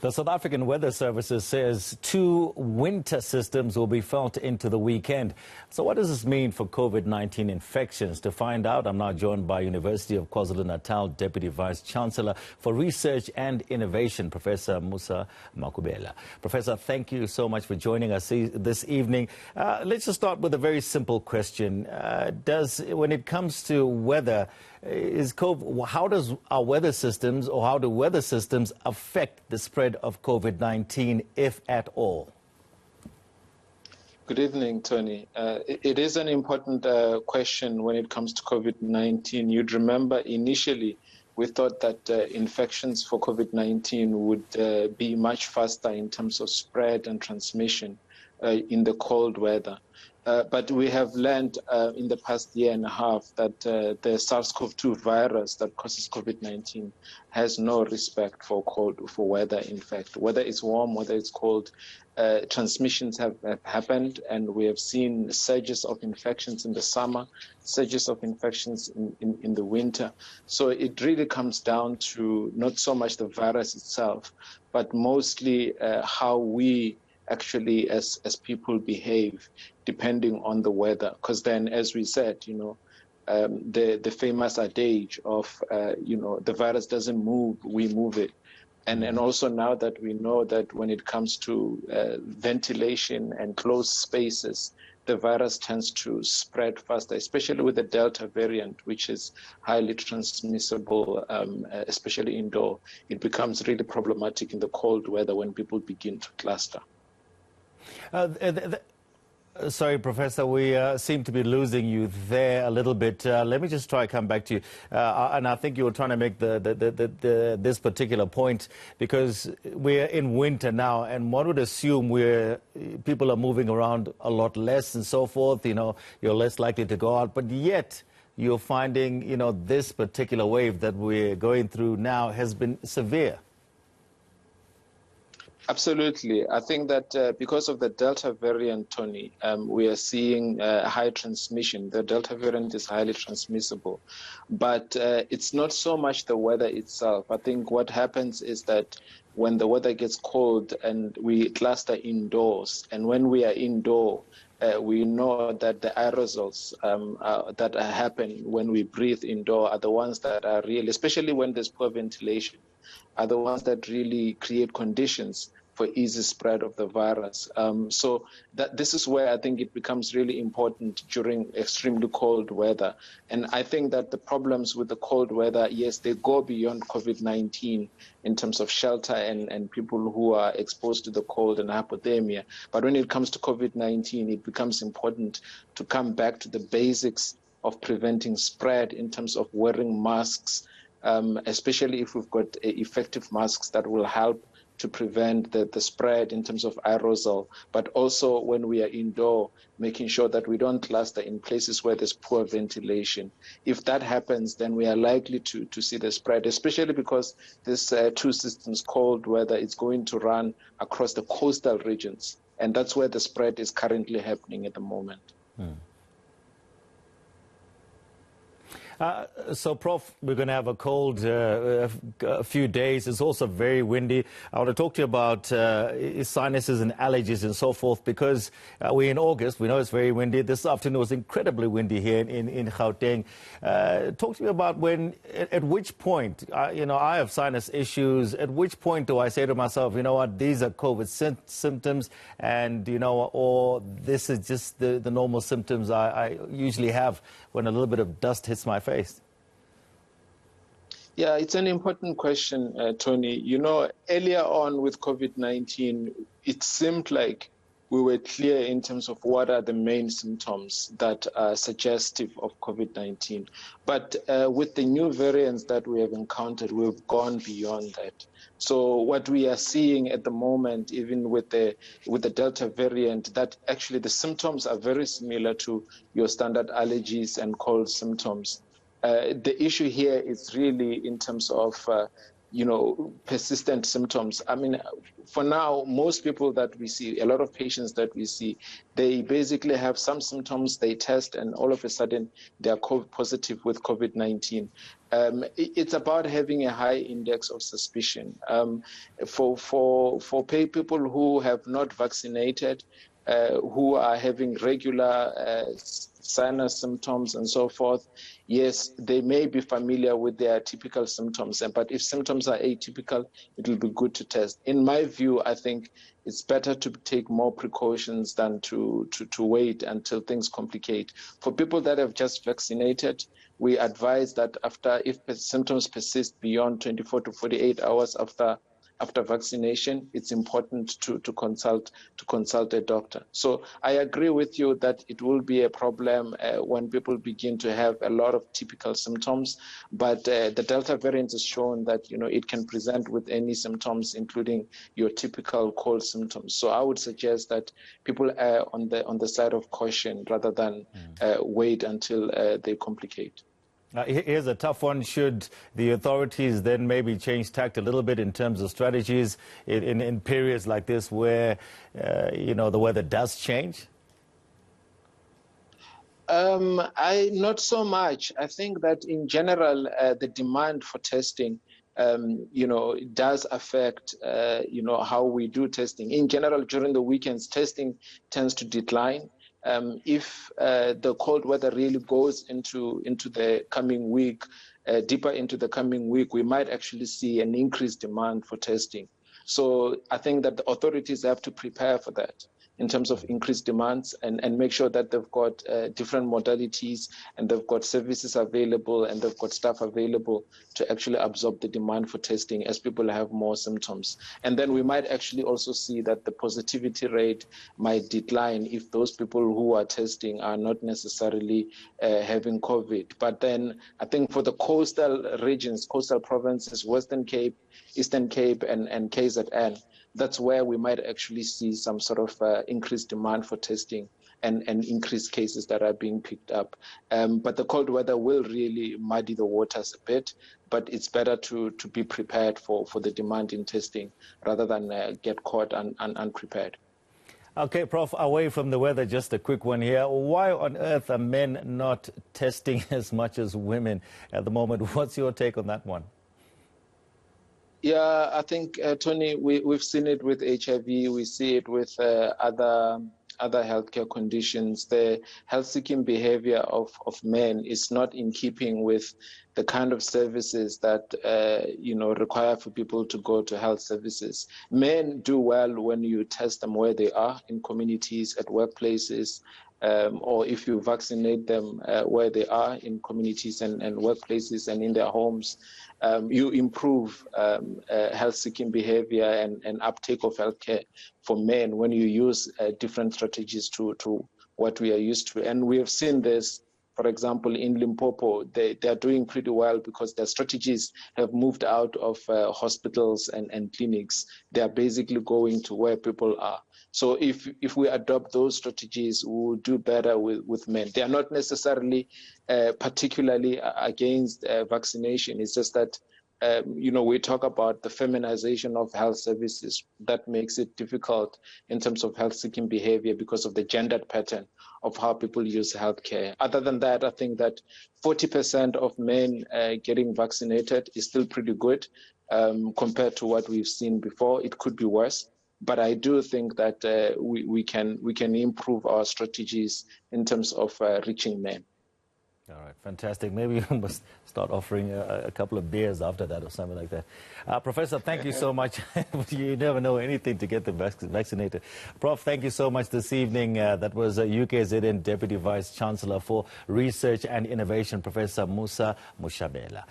The South African Weather Services says 2 winter systems will be felt into the weekend. So what does this mean for COVID-19 infections? To find out, I'm now joined by University of KwaZulu-Natal Deputy Vice-Chancellor for Research and Innovation, Professor Mosa Makhubela. Professor, thank you so much for joining us this evening. Let's just start with a very simple question. When it comes to weather, how does our weather systems, or how do weather systems affect the spread of COVID-19, if at all? Good evening, Tony. It is an important question when it comes to COVID-19. You'd remember initially we thought that infections for COVID-19 would be much faster in terms of spread and transmission in the cold weather. But we have learned in the past year and a half that the SARS-CoV-2 virus that causes COVID-19 has no respect for weather. In fact, whether it's warm, whether it's cold, transmissions have happened, and we have seen surges of infections in the summer, surges of infections in the winter. So it really comes down to not so much the virus itself, but mostly how we actually as people behave depending on the weather. Because then, as we said, the famous adage of the virus doesn't move, we move it. And also now that we know that when it comes to ventilation and closed spaces, the virus tends to spread faster, especially with the Delta variant, which is highly transmissible, especially indoor. It becomes really problematic in the cold weather when people begin to cluster. Sorry, Professor, we seem to be losing you there a little bit. Let me just try to come back to you. And I think you were trying to make this particular point, because we're in winter now, and one would assume people are moving around a lot less and so forth. You're less likely to go out, but yet you're finding, this particular wave that we're going through now has been severe. Absolutely. I think that because of the Delta variant, Tony, we are seeing high transmission. The Delta variant is highly transmissible. But it's not so much the weather itself. I think what happens is that when the weather gets cold and we cluster indoors, and when we are indoor, we know that the aerosols that happen when we breathe indoor are the ones that are real, especially when there's poor ventilation, are the ones that really create conditions for easy spread of the virus. So this is where I think it becomes really important during extremely cold weather. And I think that the problems with the cold weather, yes, they go beyond COVID-19 in terms of shelter and people who are exposed to the cold and hypothermia. But when it comes to COVID-19, it becomes important to come back to the basics of preventing spread in terms of wearing masks, especially if we've got effective masks that will help to prevent the spread in terms of aerosol, but also when we are indoor, making sure that we don't cluster in places where there's poor ventilation. If that happens, then we are likely to see the spread, especially because this 2 systems cold weather is going to run across the coastal regions, and that's where the spread is currently happening at the moment. So, Prof, we're going to have a cold a few days. It's also very windy. I want to talk to you about sinuses and allergies and so forth, because we're in August. We know it's very windy. This afternoon was incredibly windy here in Gauteng. Talk to me about at which point, I have sinus issues. At which point do I say to myself, you know what, these are COVID symptoms, and, or this is just the normal symptoms I usually have when a little bit of dust hits my face? Yeah, it's an important question, Tony. Earlier on with COVID-19, it seemed like we were clear in terms of what are the main symptoms that are suggestive of COVID-19. But with the new variants that we have encountered, we've gone beyond that. So what we are seeing at the moment, even with the Delta variant, that actually the symptoms are very similar to your standard allergies and cold symptoms. The issue here is really in terms of persistent symptoms. I mean, for now, most people that we see, a lot of patients that we see, they basically have some symptoms, they test, and all of a sudden they are COVID positive with COVID-19. It's about having a high index of suspicion. For people who have not vaccinated, who are having regular sinus symptoms and so forth, yes, they may be familiar with their typical symptoms, but if symptoms are atypical, it will be good to test. In my view, I think it's better to take more precautions than to wait until things complicate. For people that have just vaccinated, we advise that if symptoms persist beyond 24 to 48 hours after vaccination, it's important to consult a doctor. So I agree with you that it will be a problem when people begin to have a lot of typical symptoms, but the Delta variant has shown that it can present with any symptoms, including your typical cold symptoms. So I would suggest that people are on the side of caution rather than wait until they complicate. Here's a tough one. Should the authorities then maybe change tact a little bit in terms of strategies in periods like this where, the weather does change? Not so much. I think that in general, the demand for testing, it does affect, how we do testing. In general, during the weekends, testing tends to decline. If the cold weather really goes into the coming week, deeper into the coming week, we might actually see an increased demand for testing. So I think that the authorities have to prepare for that in terms of increased demands and make sure that they've got different modalities and they've got services available and they've got staff available to actually absorb the demand for testing as people have more symptoms. And then we might actually also see that the positivity rate might decline if those people who are testing are not necessarily having COVID. But then I think for the coastal regions, coastal provinces, Western Cape, Eastern Cape and KZN, that's where we might actually see some sort of increased demand for testing and increased cases that are being picked up. But the cold weather will really muddy the waters a bit, but it's better to be prepared for the demand in testing rather than get caught unprepared. Okay, Prof, away from the weather, just a quick one here. Why on earth are men not testing as much as women at the moment? What's your take on that one? Yeah, I think, Tony, we've seen it with HIV. We see it with other healthcare conditions. The health-seeking behavior of men is not in keeping with the kind of services that require for people to go to health services. Men do well when you test them where they are in communities, at workplaces, or if you vaccinate them where they are in communities and workplaces and in their homes. You improve health-seeking behavior and uptake of healthcare for men when you use different strategies to what we are used to. And we have seen this, for example, in Limpopo. They are doing pretty well because their strategies have moved out of hospitals and clinics. They are basically going to where people are. So if we adopt those strategies, we will do better with men. They are not necessarily particularly against vaccination. It's just that, we talk about the feminization of health services that makes it difficult in terms of health-seeking behavior because of the gendered pattern of how people use healthcare. Other than that, I think that 40% of men getting vaccinated is still pretty good compared to what we've seen before. It could be worse. But I do think that we can improve our strategies in terms of reaching men. All right, fantastic. Maybe we must start offering a couple of beers after that or something like that. Professor, thank you so much. You never know anything to get them vaccinated. Prof, thank you so much this evening. That was UKZN Deputy Vice-Chancellor for Research and Innovation, Professor Mosa Makhubela.